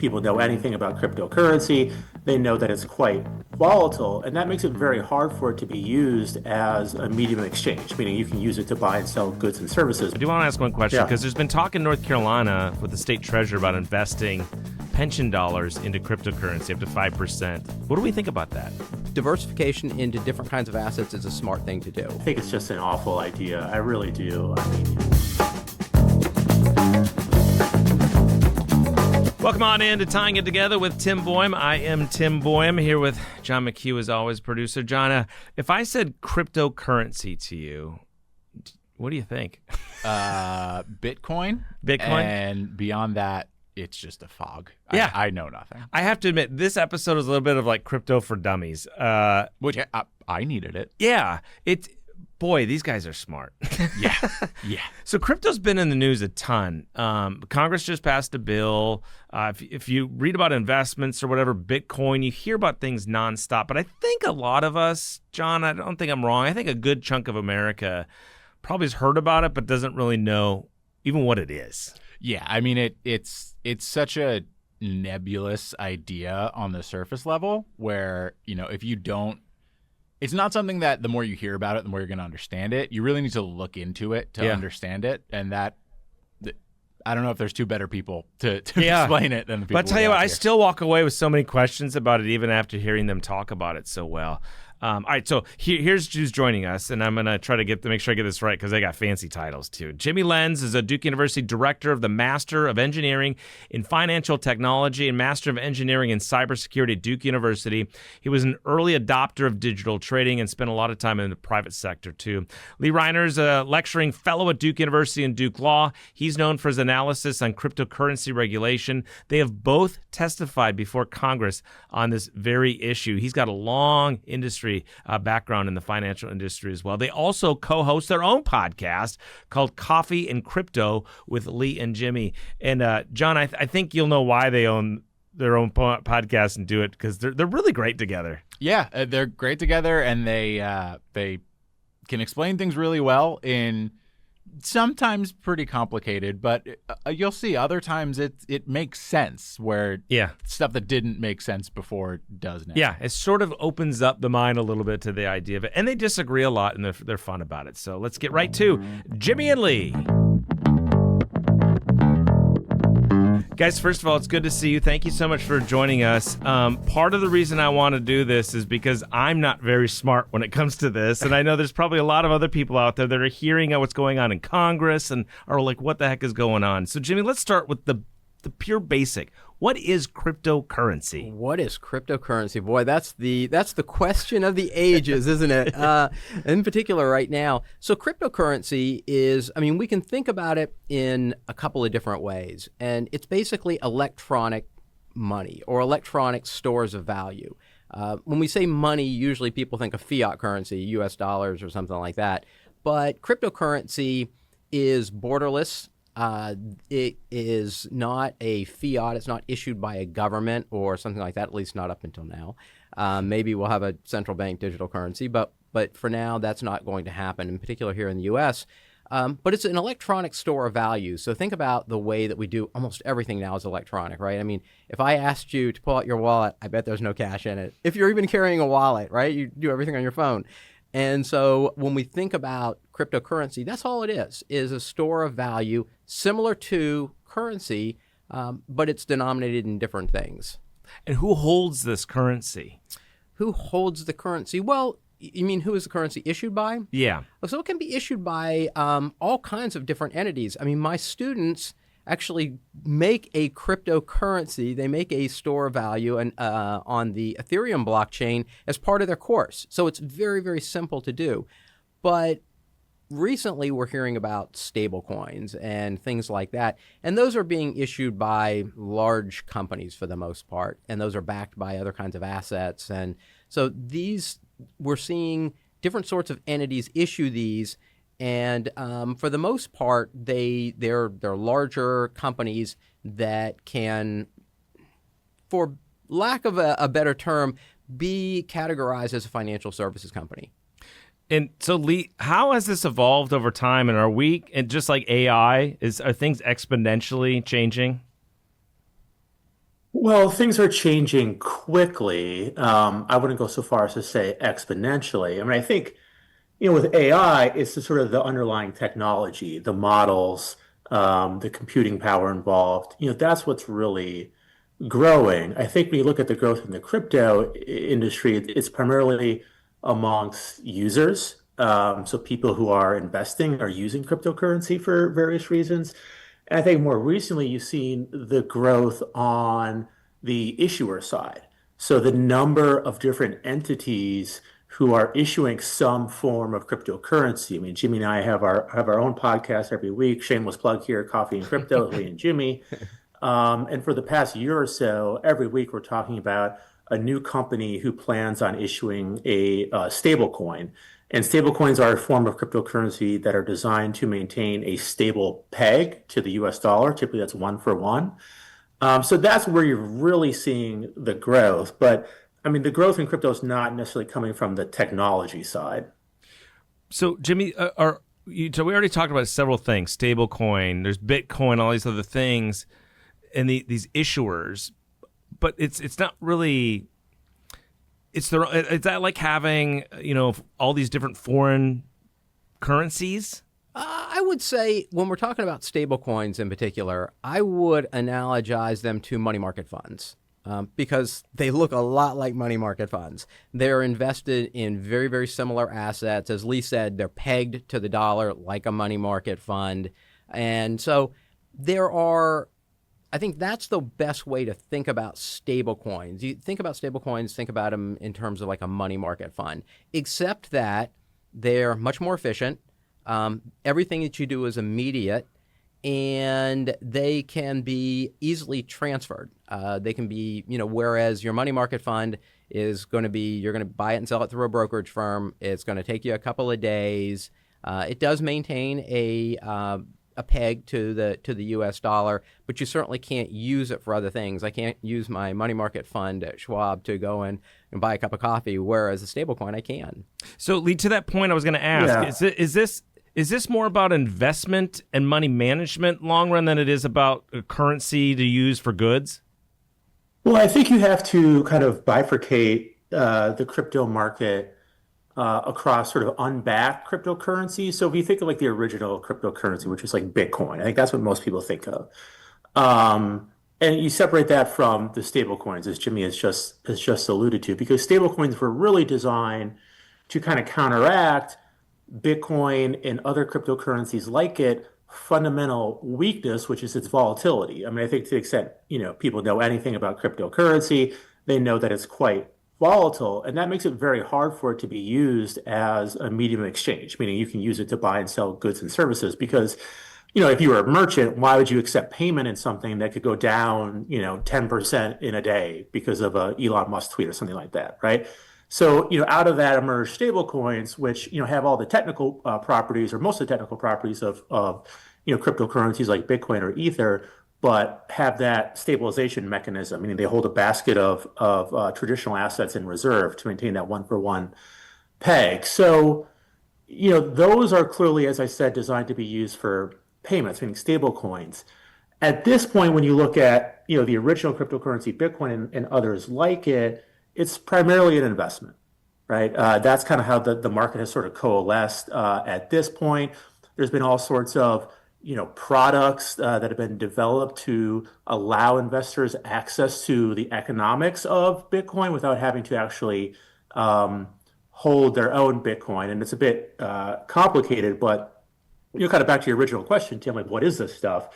people know anything about cryptocurrency, they know that it's quite volatile, and that makes it very hard for it to be used as a medium of exchange, meaning you can use it to buy and sell goods and services. I do want to ask one question, Yeah. because there's been talk in North Carolina with the state treasurer about investing pension dollars into cryptocurrency up to 5%. What do we think about that? Diversification into different kinds of assets is a smart thing to do. I think it's just an awful idea. I really do. I mean, Welcome on in to Tying It Together with Tim Boyum. I am Tim Boyum, here with John McHugh, as always, producer. John, if I said cryptocurrency to you, what do you think? Bitcoin. Bitcoin? And beyond that, it's just a fog. Yeah. I know nothing. I have to admit, this episode is a little bit of like crypto for dummies. Which I needed it. Yeah. Boy, these guys are smart. Yeah. So crypto's been in the news a ton. Congress just passed a bill. If you read about investments or whatever, Bitcoin, you hear about things nonstop. But I think a lot of us, John, I don't think I'm wrong, I think a good chunk of America probably has heard about it but doesn't really know even what it is. Yeah. I mean, it's such a nebulous idea on the surface level where, if you don't, it's not something that the more you hear about it, the more you're going to understand it. You really need to look into it to understand it. And I don't know if there's two better people to explain it than the people. But I'll tell you what, I still walk away with so many questions about it, even after hearing them talk about it so well. All right, so here's who's joining us, and I'm going to try to make sure I get this right because they got fancy titles too. Jimmy Lenz is a Duke University director of the Master of Engineering in Financial Technology and Master of Engineering in Cybersecurity at Duke University. He was an early adopter of digital trading and spent a lot of time in the private sector too. Lee Reiner is a lecturing fellow at Duke University and Duke Law. He's known for his analysis on cryptocurrency regulation. They have both testified before Congress on this very issue. He's got a long industry background in the financial industry as well. They also co-host their own podcast called Coffee and Crypto with Lee and Jimmy. And John, I think you'll know why they own their own podcast and do it, because they're really great together. Yeah, they're great together, and they can explain things really well in sometimes pretty complicated, but you'll see other times it makes sense where stuff that didn't make sense before does now. Yeah, it sort of opens up the mind a little bit to the idea of it. And they disagree a lot, and they're fun about it. So let's get right to Jimmy and Lee. Guys, first of all, it's good to see you. Thank you so much for joining us. Part of the reason I want to do this is because I'm not very smart when it comes to this, and I know there's probably a lot of other people out there that are hearing what's going on in Congress and are like, what the heck is going on? So, Jimmy, let's start with the pure basic. What is cryptocurrency? What is cryptocurrency? Boy, that's the question of the ages, isn't it? In particular right now. So cryptocurrency is, we can think about it in a couple of different ways. And it's basically electronic money or electronic stores of value. When we say money, usually people think of fiat currency, US dollars or something like that. But cryptocurrency is borderless. It is not a fiat. It's not issued by a government or something like that, at least not up until now. Maybe we'll have a central bank digital currency, but for now, that's not going to happen, in particular here in the U.S. But it's an electronic store of value. So think about the way that we do almost everything now is electronic, right? If I asked you to pull out your wallet, I bet there's no cash in it. If you're even carrying a wallet, right? You do everything on your phone. And so when we think about cryptocurrency, that's all it is a store of value similar to currency, but it's denominated in different things. And who holds this currency? Who holds the currency? Well, you mean who is the currency issued by? Yeah. So it can be issued by all kinds of different entities. My students actually make a cryptocurrency. They make a store of value on the Ethereum blockchain as part of their course. So it's very, very simple to do. But recently we're hearing about stable coins and things like that. And those are being issued by large companies for the most part. And those are backed by other kinds of assets. And so we're seeing different sorts of entities issue these. And for the most part, they're larger companies that can, for lack of a better term, be categorized as a financial services company. And so, Lee, how has this evolved over time? And and just like AI, are things exponentially changing? Well, things are changing quickly. I wouldn't go so far as to say exponentially. I mean, I think, with AI, it's the sort of the underlying technology, the models, the computing power involved. That's what's really growing. I think when you look at the growth in the crypto industry, it's primarily amongst users. So people who are investing are using cryptocurrency for various reasons. And I think more recently you've seen the growth on the issuer side. So the number of different entities who are issuing some form of cryptocurrency. I mean, Jimmy and I have our own podcast every week. Shameless plug here, Coffee and Crypto, with Lee and Jimmy. And for the past year or so, every week we're talking about a new company who plans on issuing a stable coin. And stable coins are a form of cryptocurrency that are designed to maintain a stable peg to the US dollar. Typically, that's one for one. So that's where you're really seeing the growth. But I mean, the growth in crypto is not necessarily coming from the technology side. So, Jimmy, so we already talked about several things: stablecoin, there's Bitcoin, all these other things, and these issuers. But it's not really. Is that like having all these different foreign currencies? I would say when we're talking about stable coins in particular, I would analogize them to money market funds. Because they look a lot like money market funds. They're invested in very, very similar assets. As Lee said, they're pegged to the dollar like a money market fund. And so I think that's the best way to think about stable coins. You think about stable coins, think about them in terms of like a money market fund, except that they're much more efficient. Everything that you do is immediate. And they can be easily transferred. They can be, whereas your money market fund is going to be, you're going to buy it and sell it through a brokerage firm. It's going to take you a couple of days. It does maintain a peg to the U.S. dollar, but you certainly can't use it for other things. I can't use my money market fund at Schwab to go in and buy a cup of coffee, whereas a stablecoin I can. So, Lee, to that point, I was going to ask: Is this more about investment and money management long run than it is about a currency to use for goods? Well, I think you have to kind of bifurcate the crypto market across sort of unbacked cryptocurrencies. So if you think of like the original cryptocurrency, which is like Bitcoin, I think that's what most people think of. And you separate that from the stable coins, as Jimmy has just alluded to, because stable coins were really designed to kind of counteract Bitcoin and other cryptocurrencies like it fundamental weakness, which is its volatility. I mean, I think to the extent, people know anything about cryptocurrency, they know that it's quite volatile, and that makes it very hard for it to be used as a medium of exchange, meaning you can use it to buy and sell goods and services because, if you were a merchant, why would you accept payment in something that could go down, 10% in a day because of a Elon Musk tweet or something like that, right? So, out of that emerged stable coins, which, have all the technical properties or most of the technical properties of cryptocurrencies like Bitcoin or Ether, but have that stabilization mechanism, meaning they hold a basket of traditional assets in reserve to maintain that one-for-one peg. So, those are clearly, as I said, designed to be used for payments, meaning stable coins. At this point, when you look at, the original cryptocurrency, Bitcoin and others like it, it's primarily an investment, right? That's kind of how the market has sort of coalesced at this point. There's been all sorts of products that have been developed to allow investors access to the economics of Bitcoin without having to actually hold their own Bitcoin. And it's a bit complicated, but kind of back to your original question, Tim, like what is this stuff?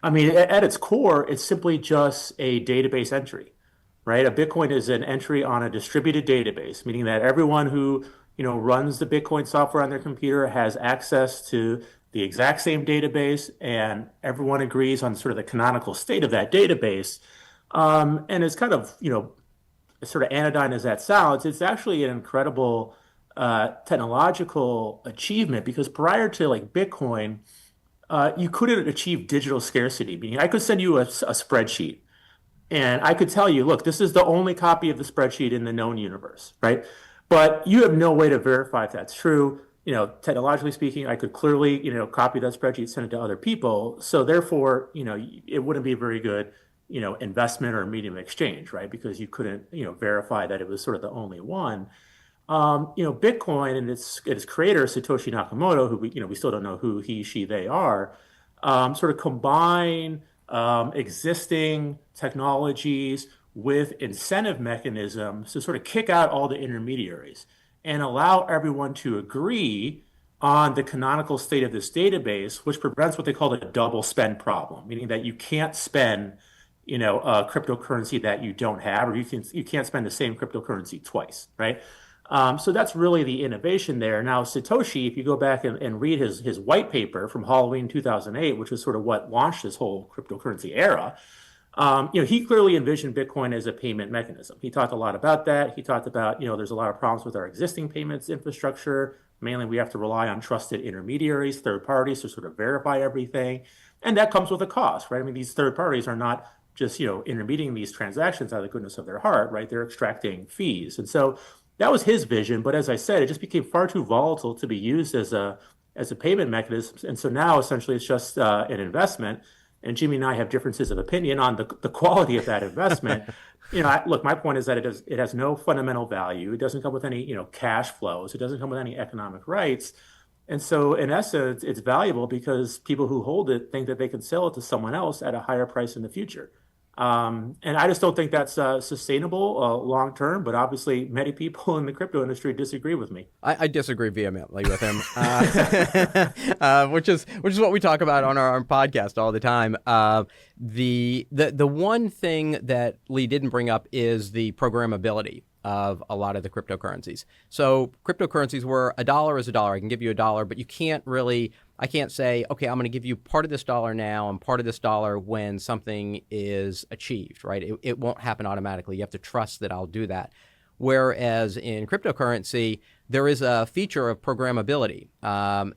I mean, at its core, it's simply just a database entry, right? A Bitcoin is an entry on a distributed database, meaning that everyone who runs the Bitcoin software on their computer has access to the exact same database, and everyone agrees on sort of the canonical state of that database. And it's kind of, sort of anodyne as that sounds, it's actually an incredible technological achievement because prior to like Bitcoin, you couldn't achieve digital scarcity. Meaning I could send you a spreadsheet and I could tell you, look, this is the only copy of the spreadsheet in the known universe, right? But you have no way to verify if that's true. Technologically speaking, I could clearly, copy that spreadsheet, send it to other people. So therefore, it wouldn't be a very good, investment or medium of exchange, right? Because you couldn't, verify that it was sort of the only one. Bitcoin and its creator, Satoshi Nakamoto, who we still don't know who he, she, they are, sort of combine existing technologies with incentive mechanisms to sort of kick out all the intermediaries and allow everyone to agree on the canonical state of this database, which prevents what they call the double spend problem, meaning that you can't spend, a cryptocurrency that you don't have, or you can't spend the same cryptocurrency twice, right? So that's really the innovation there. Now, Satoshi, if you go back and read his white paper from Halloween 2008, which is sort of what launched this whole cryptocurrency era, he clearly envisioned Bitcoin as a payment mechanism. He talked a lot about that. He talked about, there's a lot of problems with our existing payments infrastructure. Mainly, we have to rely on trusted intermediaries, third parties to sort of verify everything. And that comes with a cost, right? I mean, these third parties are not just, intermediating these transactions out of the goodness of their heart, right? They're extracting fees. And so that was his vision. But as I said, it just became far too volatile to be used as a payment mechanism. And so now essentially it's just an investment. And Jimmy and I have differences of opinion on the quality of that investment. Look, my point is that it has no fundamental value. It doesn't come with any, cash flows. It doesn't come with any economic rights. And so in essence, it's valuable because people who hold it think that they can sell it to someone else at a higher price in the future. And I just don't think that's sustainable long term. But obviously, many people in the crypto industry disagree with me. I disagree vehemently with him, which is what we talk about on our podcast all the time. The one thing that Lee didn't bring up is the programmability of a lot of the cryptocurrencies. So cryptocurrencies were $1 is $1. I can give you $1, but you can't really. I can't say, okay, I'm going to give you part of this dollar now and part of this dollar when something is achieved, right? It won't happen automatically. You have to trust that I'll do that. Whereas in cryptocurrency, there is a feature of programmability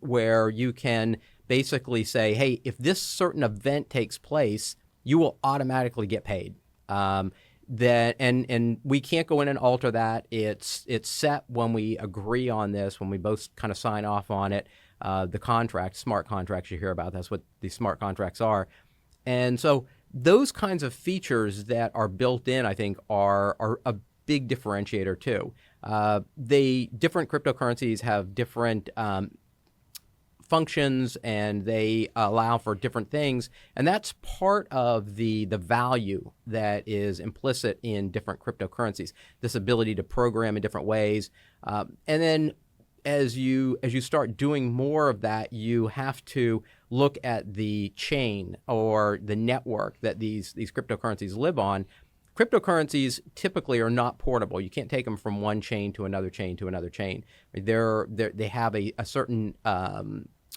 where you can basically say, hey, if this certain event takes place, you will automatically get paid. That and we can't go in and alter that. It's set when we agree on this, when we both kind of sign off on it. The contract, smart contracts you hear about, that's what these smart contracts are. And so those kinds of features that are built in, I think, are a big differentiator too. Different cryptocurrencies have different functions and they allow for different things. And that's part of the value that is implicit in different cryptocurrencies, this ability to program in different ways. And then as you start doing more of that, you have to look at the chain or the network that these cryptocurrencies live on. Cryptocurrencies typically are not portable. You can't take them from one chain to another chain to another chain. They have a certain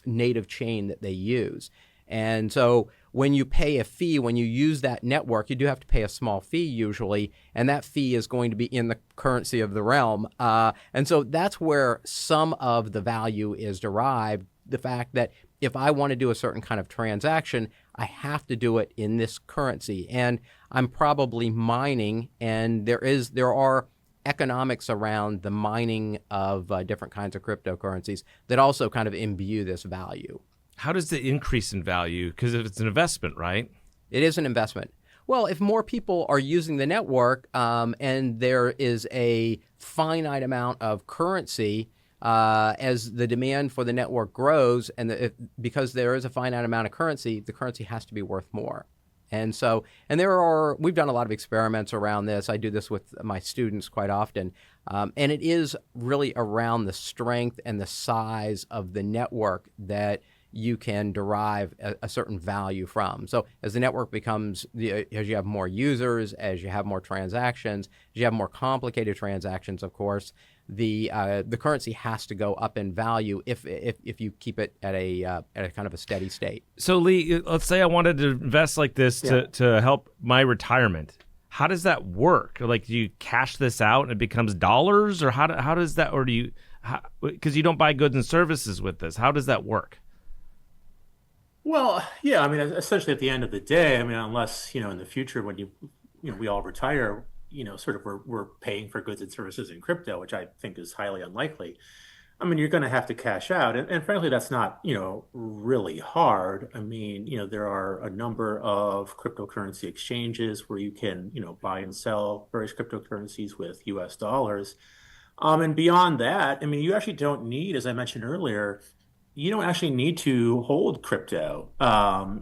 native chain that they use. And so when you pay a fee, when you use that network, you do have to pay a small fee usually, and that fee is going to be in the currency of the realm. And so that's where some of the value is derived, the fact that if I want to do a certain kind of transaction, I have to do it in this currency. And I'm probably mining, and there are economics around the mining of different kinds of cryptocurrencies that also kind of imbue this value. How does it increase in value? Because if it's an investment, right? It is an investment. Well, if more people are using the network and there is a finite amount of currency as the demand for the network grows, and because there is a finite amount of currency, the currency has to be worth more. And so, we've done a lot of experiments around this. I do this with my students quite often. And it is really around the strength and the size of the network that you can derive a certain value from. So as the network becomes, as you have more users, as you have more transactions, as you have more complicated transactions, of course, the currency has to go up in value if you keep it at a kind of a steady state. So Lee, let's say I wanted to invest like this to help my retirement. How does that work? Like, do you cash this out and it becomes dollars, or how does that, or do you, because you don't buy goods and services with this, how does that work? Well, yeah, I mean, essentially at the end of the day, I mean, unless, in the future when we all retire, sort of we're paying for goods and services in crypto, which I think is highly unlikely. I mean, you're going to have to cash out. And frankly, that's not, really hard. I mean, there are a number of cryptocurrency exchanges where you can, buy and sell various cryptocurrencies with US dollars. And beyond that, I mean, you actually don't need, as I mentioned earlier, you don't actually need to hold crypto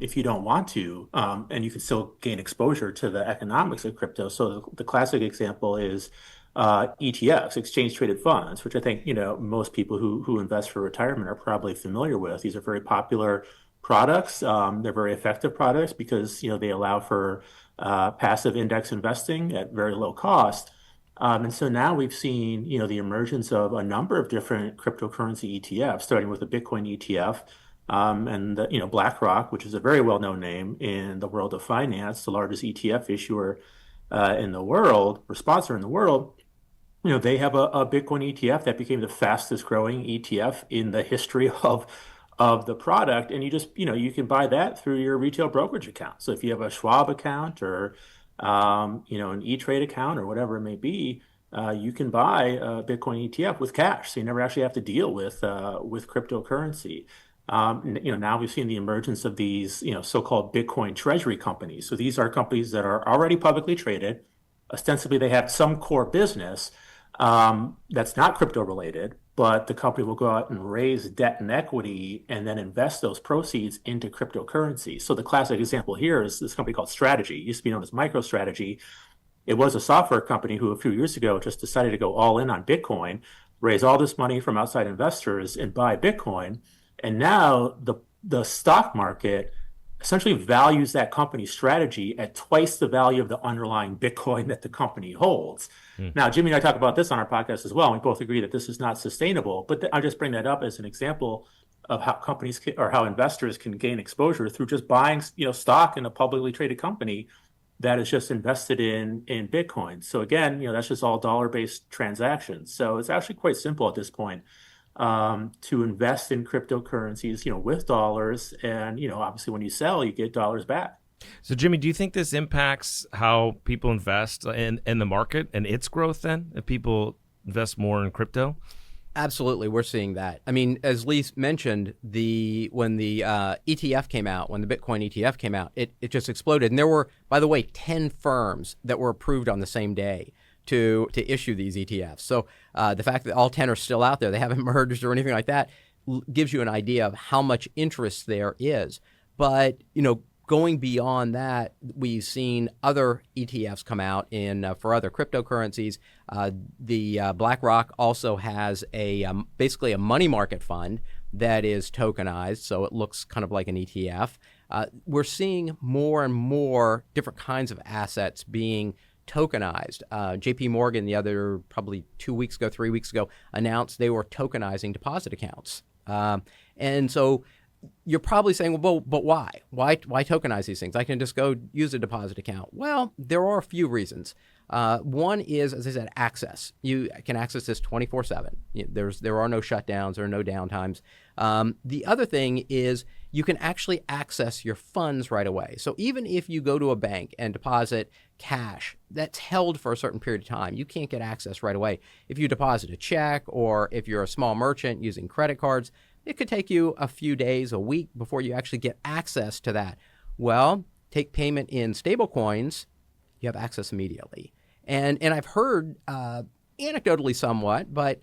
if you don't want to, and you can still gain exposure to the economics of crypto. So the classic example is ETFs, exchange traded funds, which I think most people who invest for retirement are probably familiar with. These are very popular products. They're very effective products because they allow for passive index investing at very low cost. And so now we've seen, the emergence of a number of different cryptocurrency ETFs, starting with the Bitcoin ETF, and BlackRock, which is a very well-known name in the world of finance, the largest ETF issuer in the world, or sponsor in the world. They have a Bitcoin ETF that became the fastest growing ETF in the history of the product. And you just, you can buy that through your retail brokerage account. So if you have a Schwab account or an E-Trade account or whatever it may be, you can buy a Bitcoin ETF with cash. So you never actually have to deal with cryptocurrency. Now we've seen the emergence of these, so-called Bitcoin treasury companies. So these are companies that are already publicly traded. Ostensibly, they have some core business that's not crypto related, but the company will go out and raise debt and equity and then invest those proceeds into cryptocurrency. So the classic example here is this company called Strategy. It used to be known as MicroStrategy. It was a software company who a few years ago just decided to go all in on Bitcoin, raise all this money from outside investors and buy Bitcoin. And now the stock market essentially values that company's strategy at twice the value of the underlying Bitcoin that the company holds. Now, Jimmy and I talk about this on our podcast as well. And we both agree that this is not sustainable. But I just bring that up as an example of how companies or how investors can gain exposure through just buying, stock in a publicly traded company that is just invested in Bitcoin. So again, that's just all dollar-based transactions. So it's actually quite simple at this point to invest in cryptocurrencies, with dollars. And, obviously when you sell, you get dollars back. So, Jimmy, do you think this impacts how people invest in the market and its growth then, if people invest more in crypto? Absolutely, we're seeing that. I mean, as Lee mentioned, when the ETF came out, when the Bitcoin ETF came out, it just exploded. And there were, by the way, 10 firms that were approved on the same day to issue these ETFs. So the fact that all 10 are still out there, they haven't merged or anything like that, gives you an idea of how much interest there is. But, going beyond that, we've seen other ETFs come out for other cryptocurrencies. The BlackRock also has basically a money market fund that is tokenized, so it looks kind of like an ETF. We're seeing more and more different kinds of assets being tokenized. JP Morgan probably 3 weeks ago, announced they were tokenizing deposit accounts. And so you're probably saying, well, but why? Why tokenize these things? I can just go use a deposit account. Well, there are a few reasons. One is, as I said, access. You can access this 24/7. There are no shutdowns, there are no downtimes. The other thing is you can actually access your funds right away. So even if you go to a bank and deposit cash that's held for a certain period of time, you can't get access right away. If you deposit a check or if you're a small merchant using credit cards, it could take you a few days, a week before you actually get access to that. Well, take payment in stable coins, you have access immediately. And I've heard, anecdotally somewhat, but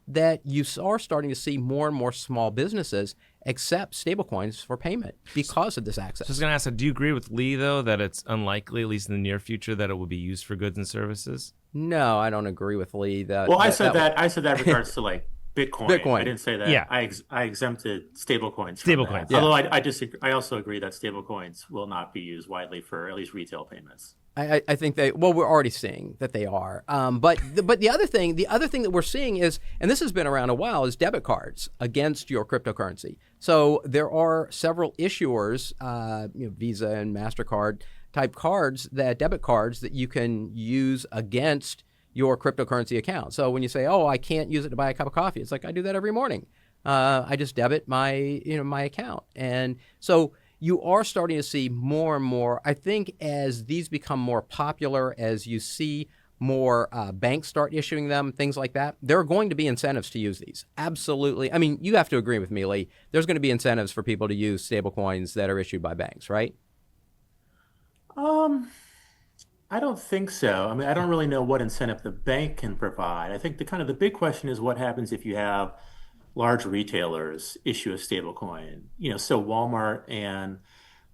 that you are starting to see more and more small businesses accept stablecoins for payment because of this access. So I was going to ask, do you agree with Lee, though, that it's unlikely, at least in the near future, that it will be used for goods and services? No, I don't agree with Lee. I said that regards to like Bitcoin. I didn't say that. Yeah. I exempted stablecoins. Stablecoins. Yeah. Although I disagree. I also agree that stablecoins will not be used widely for at least retail payments. I think we're already seeing that they are. But the other thing that we're seeing is, and this has been around a while, is debit cards against your cryptocurrency. So there are several issuers, Visa and MasterCard type debit cards that you can use against your cryptocurrency account. So when you say, "Oh, I can't use it to buy a cup of coffee," it's like I do that every morning. I just debit my account, and so you are starting to see more and more. I think as these become more popular, as you see more banks start issuing them, things like that, there are going to be incentives to use these. Absolutely. I mean, you have to agree with me, Lee. There's going to be incentives for people to use stablecoins that are issued by banks, right? Um, I don't think so. I mean, I don't really know what incentive the bank can provide. I think the big question is what happens if you have large retailers issue a stablecoin. So Walmart and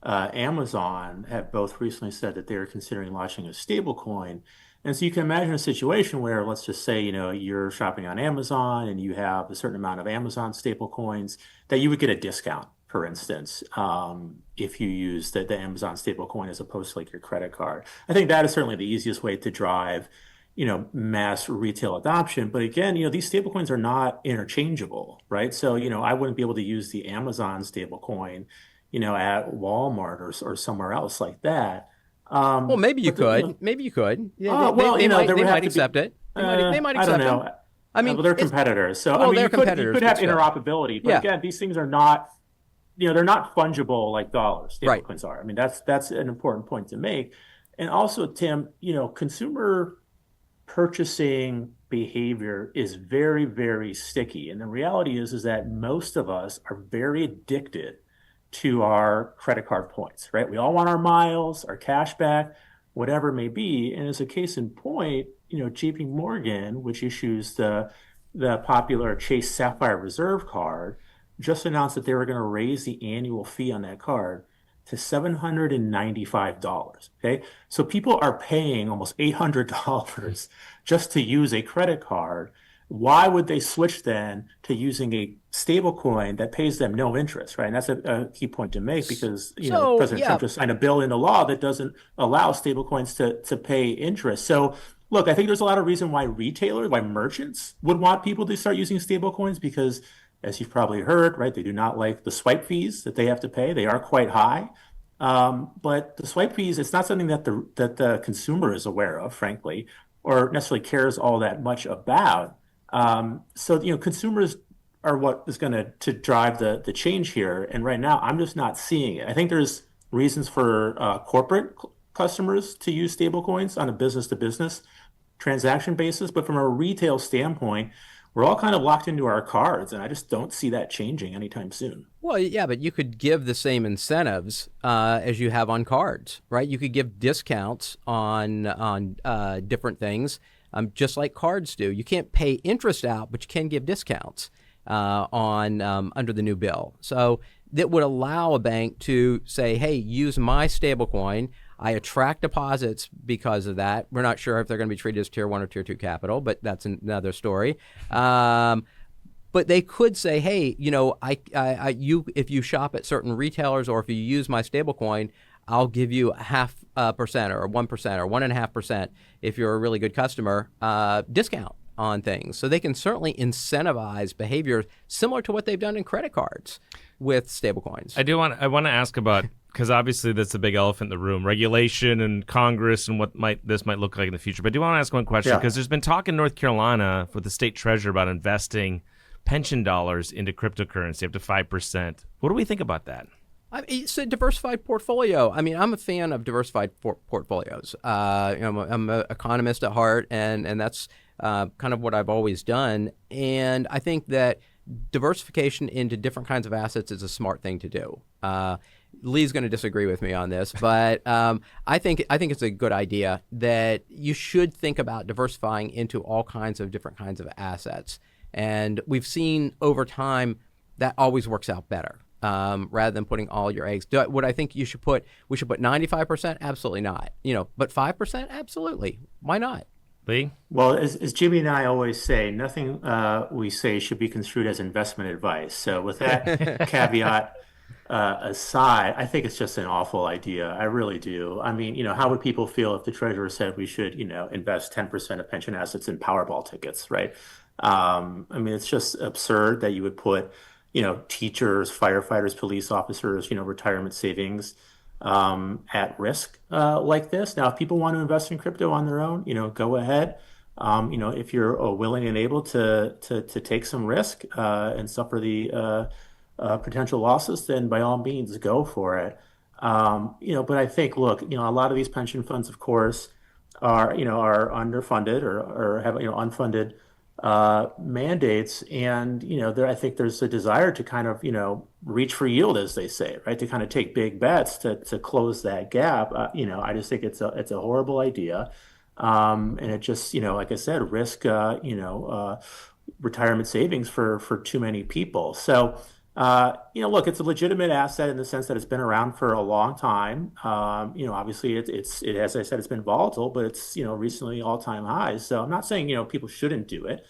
Amazon have both recently said that they're considering launching a stablecoin. And so you can imagine a situation where, let's just say, you're shopping on Amazon and you have a certain amount of Amazon stablecoins that you would get a discount, for instance, if you use the Amazon stablecoin as opposed to like your credit card. I think that is certainly the easiest way to drive mass retail adoption. But again, these stablecoins are not interchangeable, right? So, I wouldn't be able to use the Amazon stablecoin, at Walmart or somewhere else like that. Well, maybe you But the, could. Maybe you could. Yeah, well, there they would have might to be, accept it. They might I don't accept it. know. I mean, Well, they're it's, competitors. So, well, they're you competitors, could have but still. interoperability. But Yeah. again, these things are not, they're not fungible like dollars. Right. Stablecoins are. I mean, that's an important point to make. And also, Tim, consumer purchasing behavior is very, very sticky. And the reality is that most of us are very addicted to our credit card points, right? We all want our miles, our cash back, whatever it may be. And as a case in point, JP Morgan, which issues the popular Chase Sapphire Reserve card, just announced that they were going to raise the annual fee on that card to $795. Okay. So people are paying almost $800 just to use a credit card. Why would they switch then to using a stable coin that pays them no interest, right? And that's a key point to make because, President Trump just signed a bill into law that doesn't allow stable coins to pay interest. So look, I think there's a lot of reason why retailers, why merchants would want people to start using stable coins because as you've probably heard, right, they do not like the swipe fees that they have to pay. They are quite high. But the swipe fees, it's not something that the consumer is aware of, frankly, or necessarily cares all that much about. So consumers are what is going to drive the change here. And right now, I'm just not seeing it. I think there's reasons for corporate customers to use stablecoins on a business-to-business transaction basis, but from a retail standpoint, we're all kind of locked into our cards, and I just don't see that changing anytime soon. Well, yeah, but you could give the same incentives as you have on cards, right? You could give discounts on different things, just like cards do. You can't pay interest out, but you can give discounts on under the new bill. So that would allow a bank to say, "Hey, use my stablecoin. I attract deposits because of that." We're not sure if they're going to be treated as Tier 1 or Tier 2 capital, but that's another story. But they could say, "Hey, if you shop at certain retailers or if you use my stablecoin, I'll give you 0.5% or 1% or 1.5% if you're a really good customer discount on things." So they can certainly incentivize behavior similar to what they've done in credit cards with stablecoins. I want to ask about, because obviously that's a big elephant in the room, regulation and Congress and what this might look like in the future. But I do want to ask one question, because there's been talk in North Carolina with the state treasurer about investing pension dollars into cryptocurrency up to 5%. What do we think about that? It's a diversified portfolio. I mean, I'm a fan of diversified portfolios. I'm an economist at heart, and that's kind of what I've always done. And I think that diversification into different kinds of assets is a smart thing to do. Lee's going to disagree with me on this, but I think it's a good idea that you should think about diversifying into all kinds of different kinds of assets. And we've seen over time that always works out better. Rather than putting all your eggs. Would I think we should put 95%? Absolutely not. But 5%? Absolutely. Why not? Lee? Well, as Jimmy and I always say, nothing we say should be construed as investment advice. So with that caveat aside, I think it's just an awful idea. I really do. I mean, how would people feel if the treasurer said we should, invest 10% of pension assets in Powerball tickets, right? I mean, it's just absurd that you would put teachers, firefighters, police officers, retirement savings at risk like this. Now, if people want to invest in crypto on their own, go ahead. If you're willing and able to take some risk and suffer the potential losses, then by all means, go for it. But I think, look, a lot of these pension funds, of course, are underfunded or have unfunded mandates, and I think there's a desire to kind of reach for yield, as they say, right? To kind of take big bets to close that gap. I just think it's a horrible idea, and it just like I said, risk retirement savings for too many people. So. Look, it's a legitimate asset in the sense that it's been around for a long time. Obviously as I said, it's been volatile, but it's, recently all-time highs. So I'm not saying, people shouldn't do it.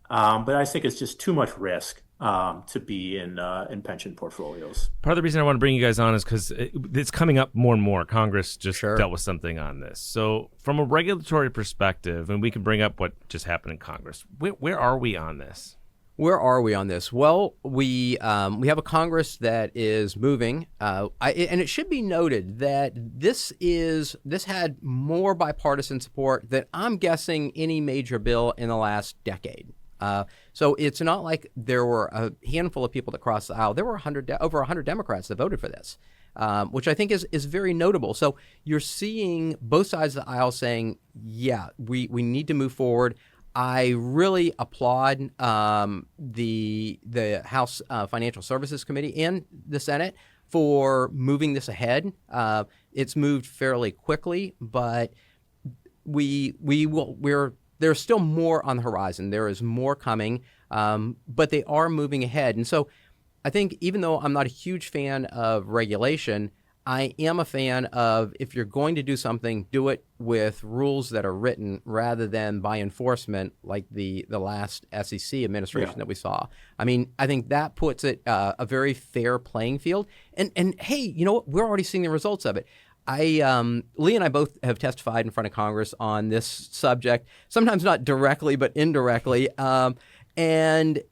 But I think it's just too much risk to be in pension portfolios. Part of the reason I want to bring you guys on is because it's coming up more and more. Congress just dealt with something on this. So from a regulatory perspective, and we can bring up what just happened in Congress, where are we on this? Where are we on this? Well, we have a Congress that is moving, and it should be noted that this had more bipartisan support than I'm guessing any major bill in the last decade. So it's not like there were a handful of people that crossed the aisle. There were over 100 Democrats that voted for this, which I think is very notable. So you're seeing both sides of the aisle saying, yeah, we need to move forward. I really applaud the House Financial Services Committee and the Senate for moving this ahead. It's moved fairly quickly, but there's still more on the horizon. There is more coming, but they are moving ahead. And so I think even though I'm not a huge fan of regulation, I am a fan of, if you're going to do something, do it with rules that are written rather than by enforcement like the last SEC administration that we saw. I mean, I think that puts it a very fair playing field. And hey, we're already seeing the results of it. Lee and I both have testified in front of Congress on this subject, sometimes not directly, but indirectly. And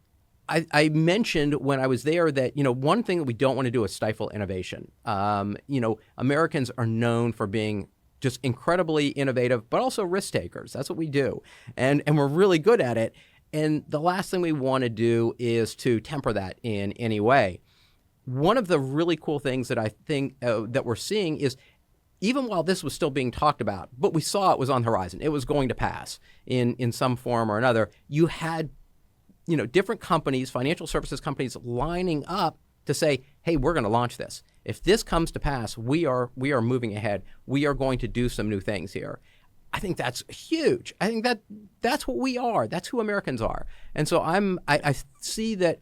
I mentioned when I was there that, one thing that we don't want to do is stifle innovation. Americans are known for being just incredibly innovative, but also risk takers. That's what we do. And we're really good at it. And the last thing we want to do is to temper that in any way. One of the really cool things that I think that we're seeing is, even while this was still being talked about, but we saw it was on the horizon, it was going to pass in some form or another, you had different companies, financial services companies, lining up to say, hey, we're going to launch this. If this comes to pass, we are moving ahead. We are going to do some new things here. I think that's huge. I think that's what we are. That's who Americans are. And so I see that,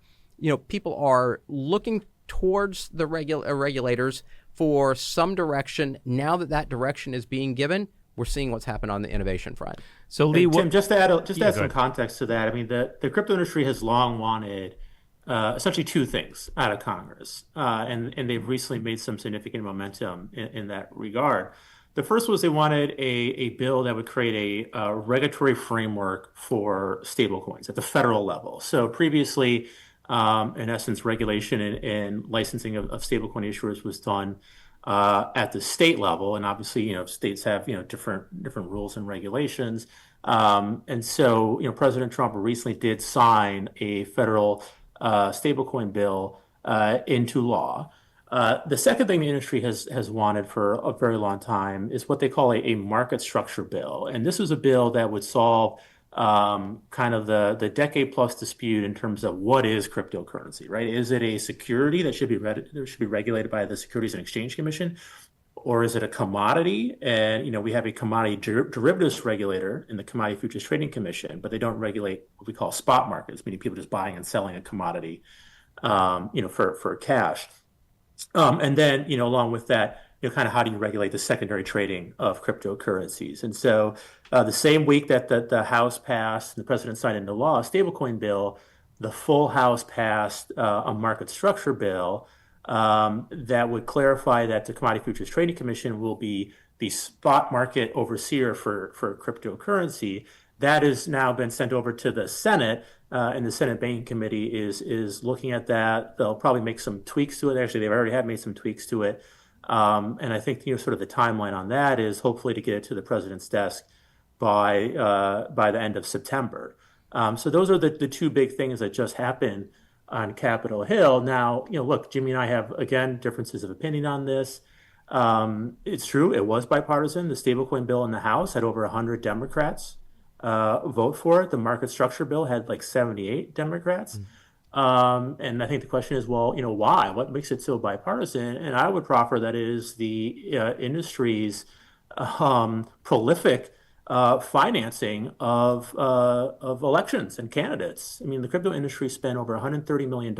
people are looking towards the regulators for some direction. Now that direction is being given, we're seeing what's happened on the innovation front. So Lee, Tim, just to add some context to that, I mean, the crypto industry has long wanted essentially two things out of Congress, and they've recently made some significant momentum in that regard. The first was they wanted a bill that would create a regulatory framework for stablecoins at the federal level. So previously, in essence, regulation and licensing of stablecoin issuers was done at the state level, and obviously, states have different rules and regulations, and so President Trump recently did sign a federal stablecoin bill into law. The second thing the industry has wanted for a very long time is what they call a market structure bill, and this was a bill that would solve kind of the decade plus dispute in terms of what is cryptocurrency, right? Is it a security that should be regulated by the Securities and Exchange Commission, or is it a commodity? And we have a commodity derivatives regulator in the Commodity Futures Trading Commission, but they don't regulate what we call spot markets, meaning people just buying and selling a commodity, for cash. And then along with that, kind of how do you regulate the secondary trading of cryptocurrencies? And so the same week that the House passed and the president signed into law a stablecoin bill, the full House passed a market structure bill that would clarify that the Commodity Futures Trading Commission will be the spot market overseer for cryptocurrency. That has now been sent over to the Senate, and the Senate Banking Committee is looking at that. They'll probably make some tweaks to it. Actually, they've already made some tweaks to it. And I think sort of the timeline on that is hopefully to get it to the president's desk by the end of September. So those are the two big things that just happened on Capitol Hill. Now, look, Jimmy and I have, again, differences of opinion on this. It's true, it was bipartisan. The stablecoin bill in the House had over 100 Democrats vote for it. The market structure bill had like 78 Democrats. And I think the question is, well, why? What makes it so bipartisan? And I would proffer that it is the industry's prolific financing of elections and candidates. I mean, the crypto industry spent over $130 million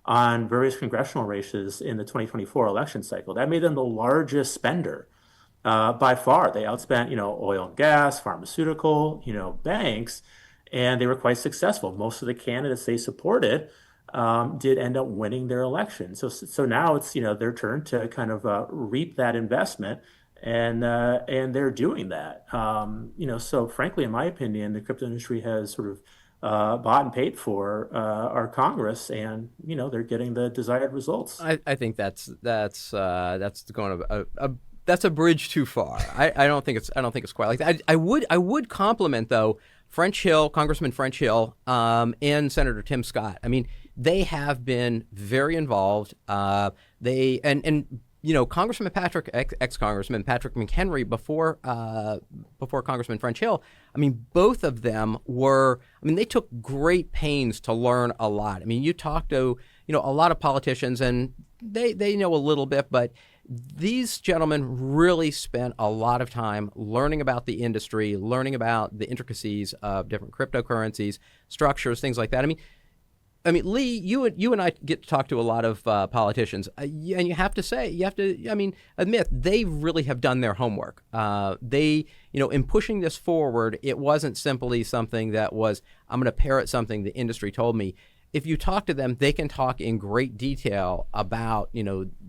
on various congressional races in the 2024 election cycle. That made them the largest spender by far. They outspent, oil and gas, pharmaceutical, banks, and they were quite successful. Most of the candidates they supported did end up winning their election. So now it's their turn to kind of reap that investment, and they're doing that. So frankly, in my opinion, the crypto industry has sort of bought and paid for our Congress, and they're getting the desired results. I think that's going that's a bridge too far. I don't think it's quite like that. I would compliment though Congressman French Hill, and Senator Tim Scott. I mean, they have been very involved. Congressman ex-Congressman Patrick McHenry before Congressman French Hill. I mean, both of them they took great pains to learn a lot. I mean, you talk to a lot of politicians, and they know a little bit, but these gentlemen really spent a lot of time learning about the industry, learning about the intricacies of different cryptocurrencies, structures, things like that. I mean, Lee, you and I get to talk to a lot of politicians, and you have to admit, they really have done their homework. In pushing this forward, it wasn't simply something that was, I'm going to parrot something the industry told me. If you talk to them, they can talk in great detail about,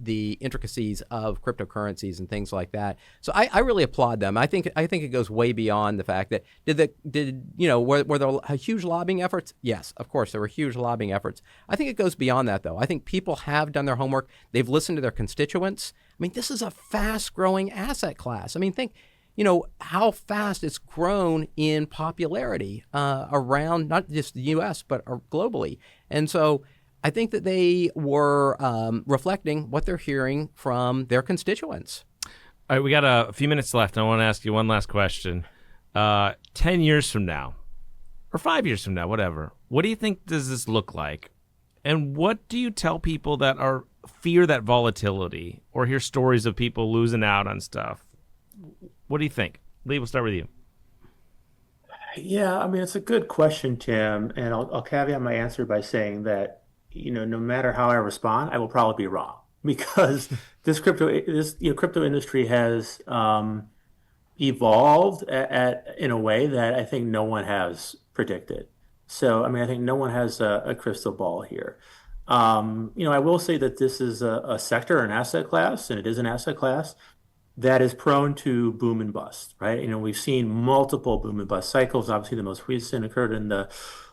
the intricacies of cryptocurrencies and things like that. So I really applaud them. I think it goes way beyond the fact that were there huge lobbying efforts? Yes, of course, there were huge lobbying efforts. I think it goes beyond that, though. I think people have done their homework. They've listened to their constituents. I mean, this is a fast-growing asset class. I mean, think how fast it's grown in popularity around not just the U.S., but globally. And so I think that they were reflecting what they're hearing from their constituents. All right, we got a few minutes left. I want to ask you one last question. 10 years from now, or 5 years from now, whatever, what do you think does this look like? And what do you tell people that fear that volatility or hear stories of people losing out on stuff? What do you think? Lee, we'll start with you. Yeah, I mean, it's a good question, Tim, and I'll caveat my answer by saying that, no matter how I respond, I will probably be wrong, because this crypto industry has evolved in a way that I think no one has predicted. So, I mean, I think no one has a crystal ball here. I will say that this is a sector, an asset class, and it is an asset class that is prone to boom and bust, right? We've seen multiple boom and bust cycles. Obviously, the most recent occurred in the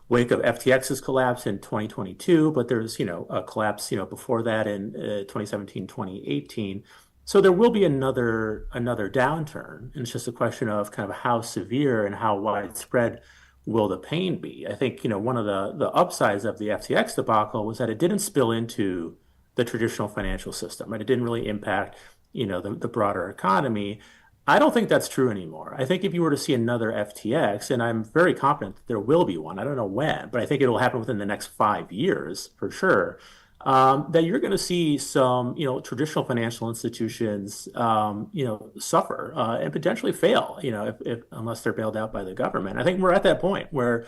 wake of FTX's collapse in 2022, but there's, a collapse, before that in 2017, 2018. So there will be another downturn. And it's just a question of kind of how severe and how widespread will the pain be. I think, one of the upsides of the FTX debacle was that it didn't spill into the traditional financial system, right? It didn't really impact the broader economy. I don't think that's true anymore. I think if you were to see another FTX, and I'm very confident that there will be one, I don't know when, but I think it'll happen within the next 5 years for sure, that you're going to see some, traditional financial institutions, suffer and potentially fail, unless they're bailed out by the government. I think we're at that point where,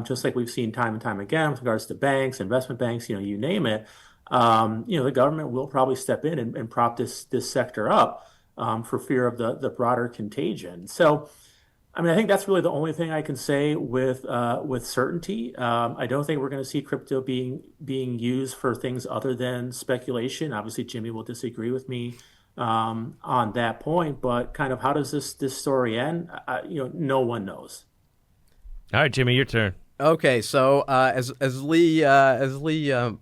just like we've seen time and time again with regards to banks, investment banks, you name it, the government will probably step in and prop this sector up for fear of the broader contagion. So, I mean, I think that's really the only thing I can say with certainty. I don't think we're going to see crypto being used for things other than speculation. Obviously, Jimmy will disagree with me on that point, but kind of how does this story end? No one knows. All right, Jimmy, your turn. Okay, so as Lee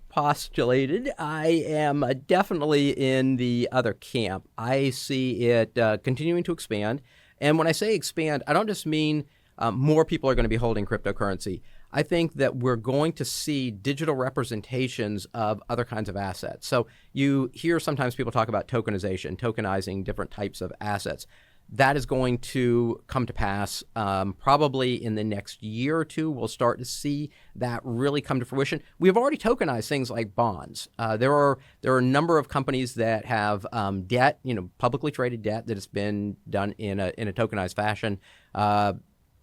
postulated, I am definitely in the other camp. I see it continuing to expand, and when I say expand, I don't just mean more people are going to be holding cryptocurrency. I think that we're going to see digital representations of other kinds of assets. So you hear sometimes people talk about tokenization, tokenizing different types of assets. That is going to come to pass probably in the next year or two. We'll start to see that really come to fruition. We have already tokenized things like bonds. There are a number of companies that have debt, publicly traded debt that has been done in a tokenized fashion.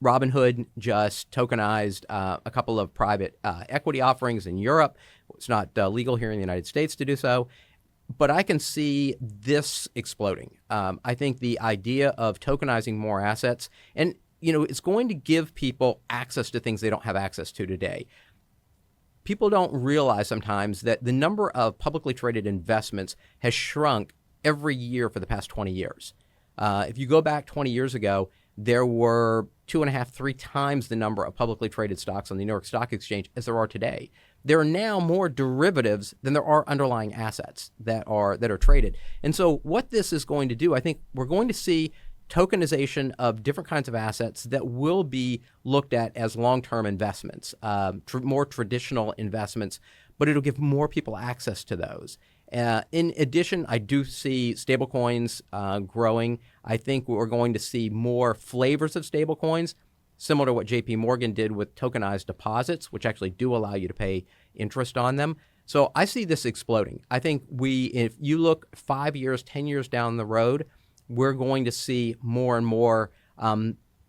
Robinhood just tokenized a couple of private equity offerings in Europe. It's not legal here in the United States to do so. But I can see this exploding. I think the idea of tokenizing more assets, and it's going to give people access to things they don't have access to today. People don't realize sometimes that the number of publicly traded investments has shrunk every year for the past 20 years. If you go back 20 years ago, there were 2.5, 3 times the number of publicly traded stocks on the New York Stock Exchange as there are today. There are now more derivatives than there are underlying assets that are traded. And so what this is going to do, I think we're going to see tokenization of different kinds of assets that will be looked at as long-term investments, more traditional investments, but it'll give more people access to those. In addition, I do see stablecoins growing. I think we're going to see more flavors of stablecoins, similar to what JP Morgan did with tokenized deposits, which actually do allow you to pay interest on them. So I see this exploding. I think if you look 5 years, 10 years down the road, we're going to see more and more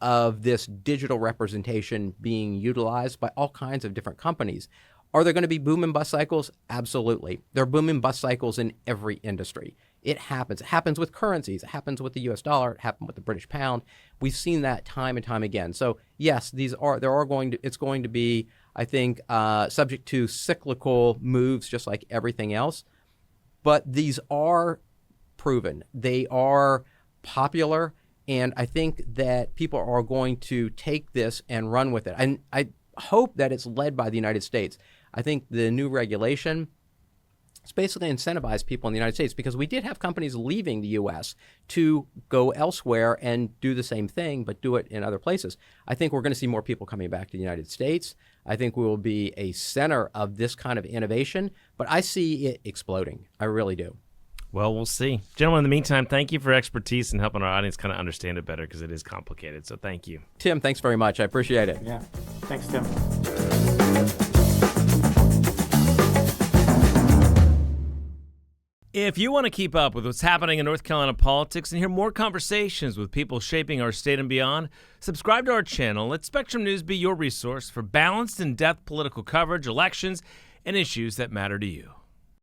of this digital representation being utilized by all kinds of different companies. Are there going to be boom and bust cycles? Absolutely. There are boom and bust cycles in every industry. It happens. It happens with currencies. It happens with the U.S. dollar. It happened with the British pound. We've seen that time and time again. So yes, it's going to be, I think, subject to cyclical moves, just like everything else. But these are proven. They are popular, and I think that people are going to take this and run with it. And I hope that it's led by the United States. I think the new regulation is basically incentivize people in the United States, because we did have companies leaving the U.S. to go elsewhere and do the same thing, but do it in other places. I think we're going to see more people coming back to the United States. I think we will be a center of this kind of innovation, but I see it exploding. I really do. Well, we'll see. Gentlemen, in the meantime, thank you for expertise and helping our audience kind of understand it better, because it is complicated. So thank you. Tim, thanks very much. I appreciate it. Yeah. Thanks, Tim. If you want to keep up with what's happening in North Carolina politics and hear more conversations with people shaping our state and beyond, subscribe to our channel. Let Spectrum News be your resource for balanced, in-depth political coverage, elections, and issues that matter to you.